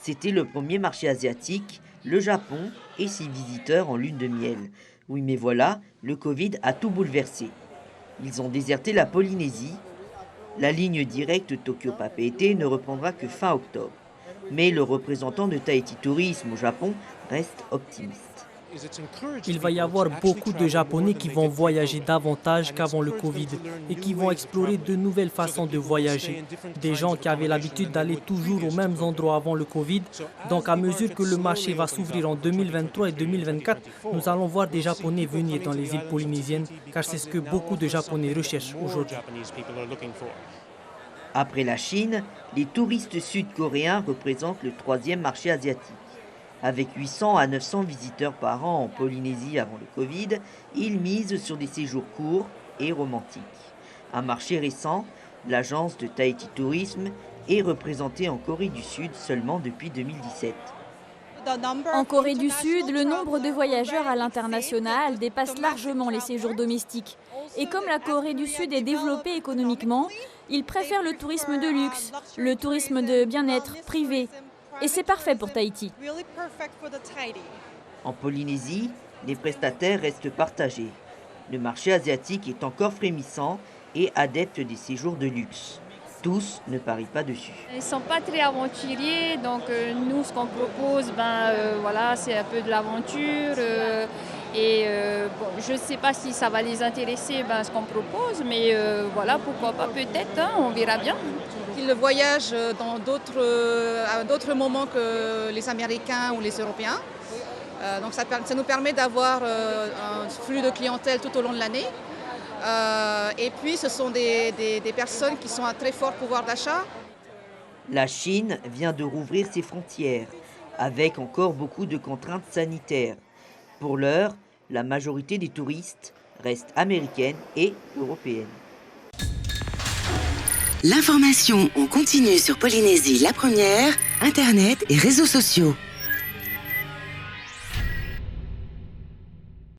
C'était le premier marché asiatique, le Japon et ses visiteurs en lune de miel. Oui, mais voilà, le Covid a tout bouleversé. Ils ont déserté la Polynésie. La ligne directe Tokyo-Papeete ne reprendra que fin octobre. Mais le représentant de Tahiti Tourisme au Japon reste optimiste. Il va y avoir beaucoup de Japonais qui vont voyager davantage qu'avant le Covid et qui vont explorer de nouvelles façons de voyager. Des gens qui avaient l'habitude d'aller toujours aux mêmes endroits avant le Covid. Donc à mesure que le marché va s'ouvrir en 2023 et 2024, nous allons voir des Japonais venir dans les îles polynésiennes car c'est ce que beaucoup de Japonais recherchent aujourd'hui. Après la Chine, les touristes sud-coréens représentent le troisième marché asiatique. Avec 800 à 900 visiteurs par an en Polynésie avant le Covid, ils misent sur des séjours courts et romantiques. Un marché récent, l'agence de Tahiti Tourisme est représentée en Corée du Sud seulement depuis 2017. En Corée du Sud, le nombre de voyageurs à l'international dépasse largement les séjours domestiques. Et comme la Corée du Sud est développée économiquement, ils préfèrent le tourisme de luxe, le tourisme de bien-être privé. Et c'est parfait pour Tahiti. En Polynésie, les prestataires restent partagés. Le marché asiatique est encore frémissant et adepte des séjours de luxe. Tous ne parient pas dessus. Ils ne sont pas très aventuriers, donc nous, ce qu'on propose, voilà, c'est un peu de l'aventure. Je ne sais pas si ça va les intéresser, ce qu'on propose, mais voilà, pourquoi pas, peut-être, on verra bien. Ils voyagent à d'autres moments que les Américains ou les Européens. Donc ça nous permet d'avoir un flux de clientèle tout au long de l'année. Et puis ce sont des personnes qui sont à très fort pouvoir d'achat. La Chine vient de rouvrir ses frontières, avec encore beaucoup de contraintes sanitaires. Pour l'heure, la majorité des touristes reste américaine et européenne. L'information en continu sur Polynésie la première, Internet et réseaux sociaux.